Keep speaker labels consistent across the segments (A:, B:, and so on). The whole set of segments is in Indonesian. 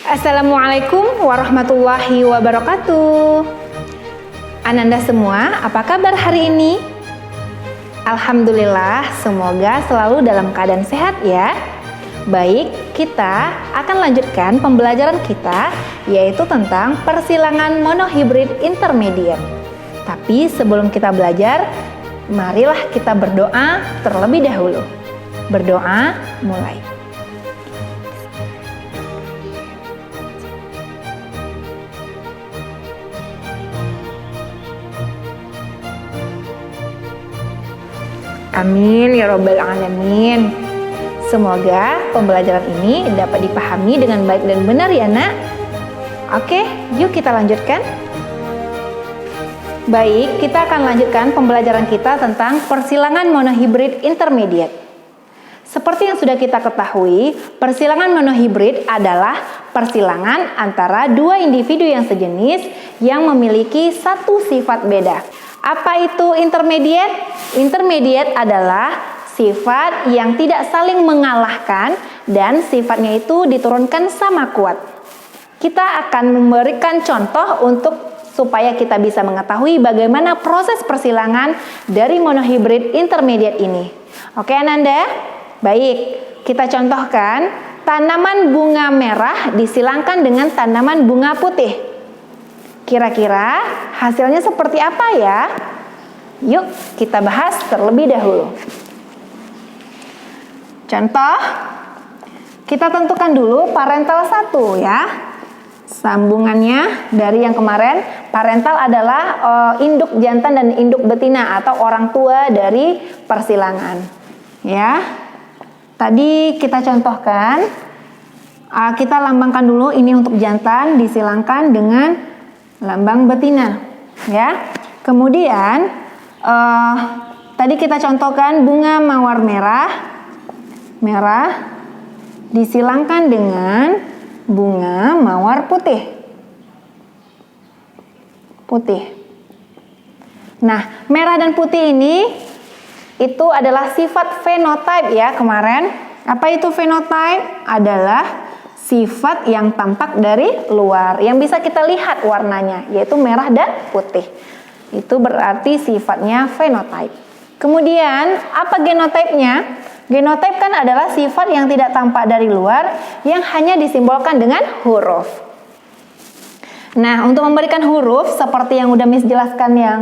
A: Assalamualaikum warahmatullahi wabarakatuh. Ananda semua, apa kabar hari ini? Alhamdulillah, semoga selalu dalam keadaan sehat ya. Baik, kita akan lanjutkan pembelajaran kita, yaitu tentang persilangan monohibrid intermediate. Tapi sebelum kita belajar, marilah kita berdoa terlebih dahulu. Berdoa, mulai. Amin ya robbal alamin. Semoga pembelajaran ini dapat dipahami dengan baik dan benar ya nak. Oke, yuk kita lanjutkan. Baik, kita akan lanjutkan pembelajaran kita tentang persilangan monohibrid intermediate. Seperti yang sudah kita ketahui, persilangan monohibrid adalah persilangan antara dua individu yang sejenis yang memiliki satu sifat beda. Apa itu intermediate? Intermediate adalah sifat yang tidak saling mengalahkan dan sifatnya itu diturunkan sama kuat. Kita akan memberikan contoh supaya kita bisa mengetahui bagaimana proses persilangan dari monohibrid intermediate ini. Oke Ananda? Baik, kita contohkan tanaman bunga merah disilangkan dengan tanaman bunga putih. Kira-kira hasilnya seperti apa ya? Yuk kita bahas terlebih dahulu. Contoh, kita tentukan dulu parental 1 ya. Sambungannya dari yang kemarin, parental adalah induk jantan dan induk betina atau orang tua dari persilangan. Ya. Tadi kita contohkan, kita lambangkan dulu ini untuk jantan disilangkan dengan lambang betina, ya. Kemudian tadi kita contohkan bunga mawar merah disilangkan dengan bunga mawar putih. Nah, merah dan putih ini itu adalah sifat fenotype ya kemarin. Apa itu fenotype? Adalah sifat yang tampak dari luar, yang bisa kita lihat warnanya, yaitu merah dan putih. Itu berarti sifatnya fenotype. Kemudian, apa genotipenya? Genotype kan adalah sifat yang tidak tampak dari luar, yang hanya disimbolkan dengan huruf. Nah, untuk memberikan huruf, seperti yang udah Miss jelaskan yang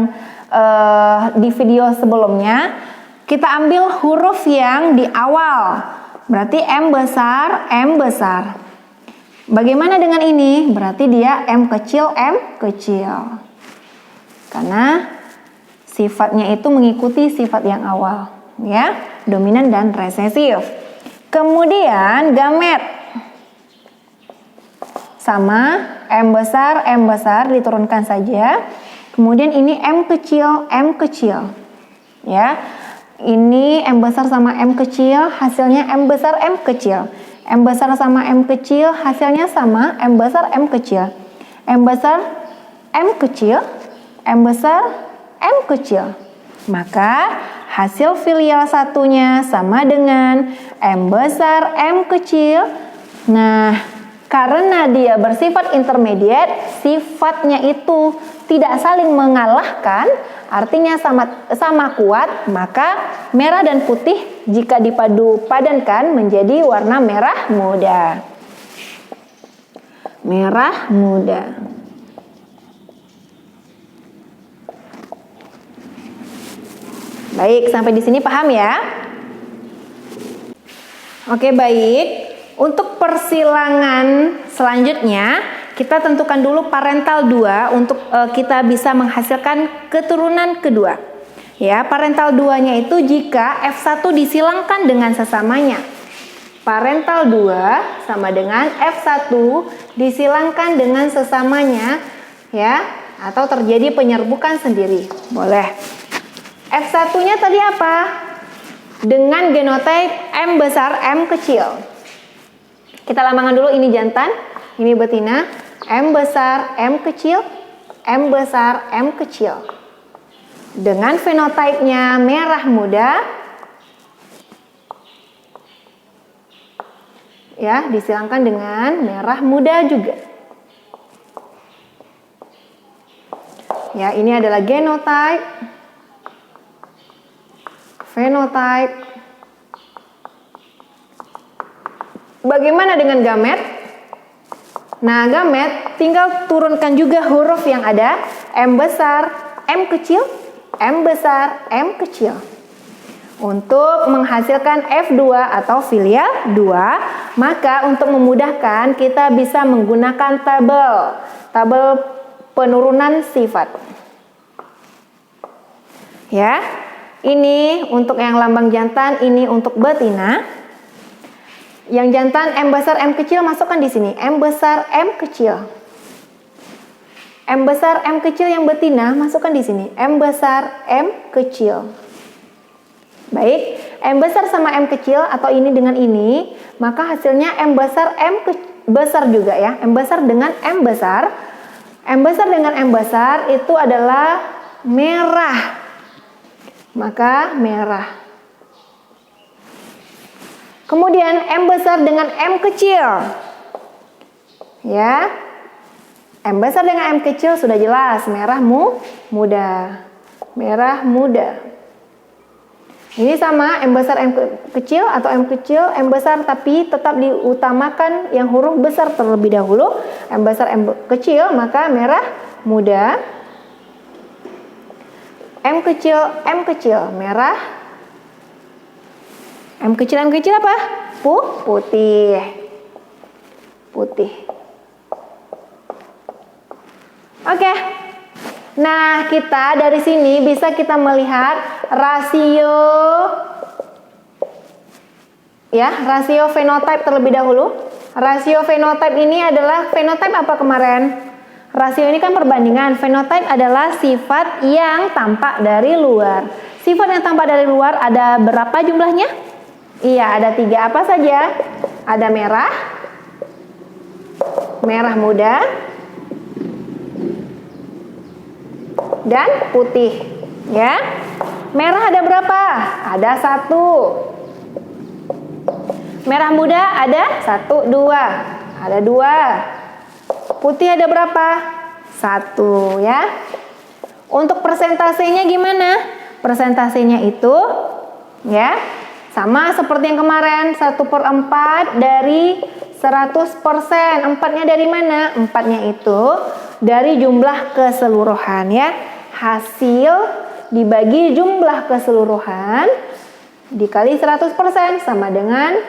A: di video sebelumnya, kita ambil huruf yang di awal. Berarti M besar. Bagaimana dengan ini? Berarti dia M kecil. Karena sifatnya itu mengikuti sifat yang awal, ya, dominan dan resesif. Kemudian gamet sama M besar diturunkan saja. Kemudian ini M kecil. Ya. Ini M besar sama M kecil, hasilnya M besar M kecil. M besar sama M kecil, hasilnya sama M besar M kecil. M besar M kecil, M besar M kecil. Maka hasil filial satunya sama dengan M besar M kecil. Nah, karena dia bersifat intermediate, sifatnya itu tidak saling mengalahkan, artinya sama kuat, maka merah dan putih jika dipadu padankan menjadi warna merah muda. Merah muda. Baik, sampai di sini paham ya? Oke, baik. Untuk persilangan selanjutnya, kita tentukan dulu parental 2 untuk kita bisa menghasilkan keturunan kedua. Ya, parental 2-nya itu jika F1 disilangkan dengan sesamanya. Parental 2 sama dengan F1 disilangkan dengan sesamanya, ya, atau terjadi penyerbukan sendiri. Boleh. F1-nya tadi apa? Dengan genotype M besar M kecil. Kita lambangkan dulu ini jantan, ini betina. M besar M kecil, M besar M kecil. Dengan fenotipenya merah muda. Ya, disilangkan dengan merah muda juga. Ya, ini adalah genotype, phenotype. Bagaimana dengan gamet? Nah, gamet tinggal turunkan juga huruf yang ada M besar, M kecil, M besar, M kecil. Untuk menghasilkan F2 atau filial 2, maka untuk memudahkan kita bisa menggunakan tabel penurunan sifat. Ya, ini untuk yang lambang jantan, ini untuk betina. Yang jantan M besar M kecil masukkan di sini, M besar M kecil. M besar M kecil yang betina masukkan di sini, M besar M kecil. Baik, M besar sama M kecil atau ini dengan ini, maka hasilnya M besar M besar juga ya. M besar dengan M besar. M besar dengan M besar itu adalah merah. Maka merah. Kemudian M besar dengan M kecil. Ya. M besar dengan M kecil sudah jelas, merah muda. Merah muda. Ini sama M besar M kecil atau M kecil M besar, tapi tetap diutamakan yang huruf besar terlebih dahulu. M besar M kecil maka merah muda. M kecil merah. M kecil apa? Putih. Putih. Oke. Nah, kita dari sini bisa kita melihat rasio fenotype terlebih dahulu. Rasio fenotype ini adalah fenotype apa kemarin? Rasio ini kan perbandingan. Fenotype adalah sifat yang tampak dari luar. Sifat yang tampak dari luar ada berapa jumlahnya? Iya, ada 3. Apa saja? Ada merah, merah muda, dan putih. Ya, merah ada berapa? Ada 1. Merah muda ada 1, 2. Ada 2. Putih ada berapa? 1 ya. Untuk persentasenya gimana? Persentasenya itu ya sama seperti yang kemarin, 1/4 dari 100%. 4-nya dari mana? 4-nya itu dari jumlah keseluruhan ya. Hasil dibagi jumlah keseluruhan dikali 100% sama dengan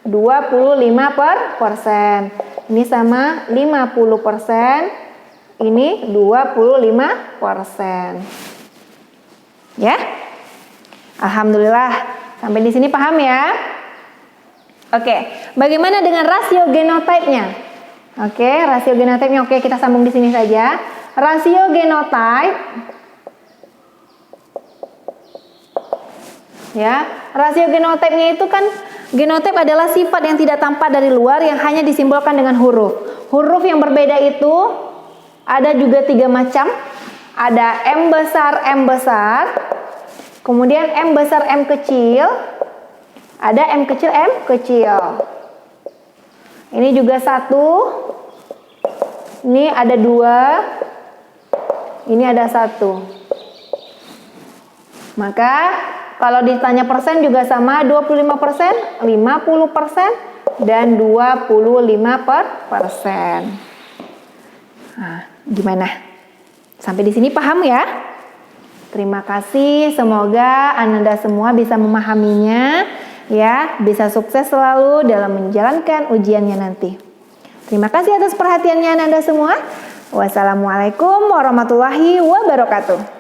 A: 25%. Ini sama 50%. Ini 25%. Ya. Alhamdulillah. Sampai di sini paham ya? Oke, bagaimana dengan rasio genotype-nya? Oke, rasio genotype-nya oke, kita sambung di sini saja. Rasio genotype ya, rasio genotype-nya itu kan genotype adalah sifat yang tidak tampak dari luar yang hanya disimbolkan dengan huruf. Huruf yang berbeda itu ada juga 3 macam. Ada M besar, kemudian M besar M kecil, ada M kecil M kecil. Ini juga 1. Ini ada 2. Ini ada 1. Maka kalau ditanya persen juga sama, 25%, 50%, dan 25%. Nah, gimana? Sampai di sini paham ya? Terima kasih, semoga Ananda semua bisa memahaminya ya, bisa sukses selalu dalam menjalankan ujiannya nanti. Terima kasih atas perhatiannya Ananda semua. Wassalamualaikum warahmatullahi wabarakatuh.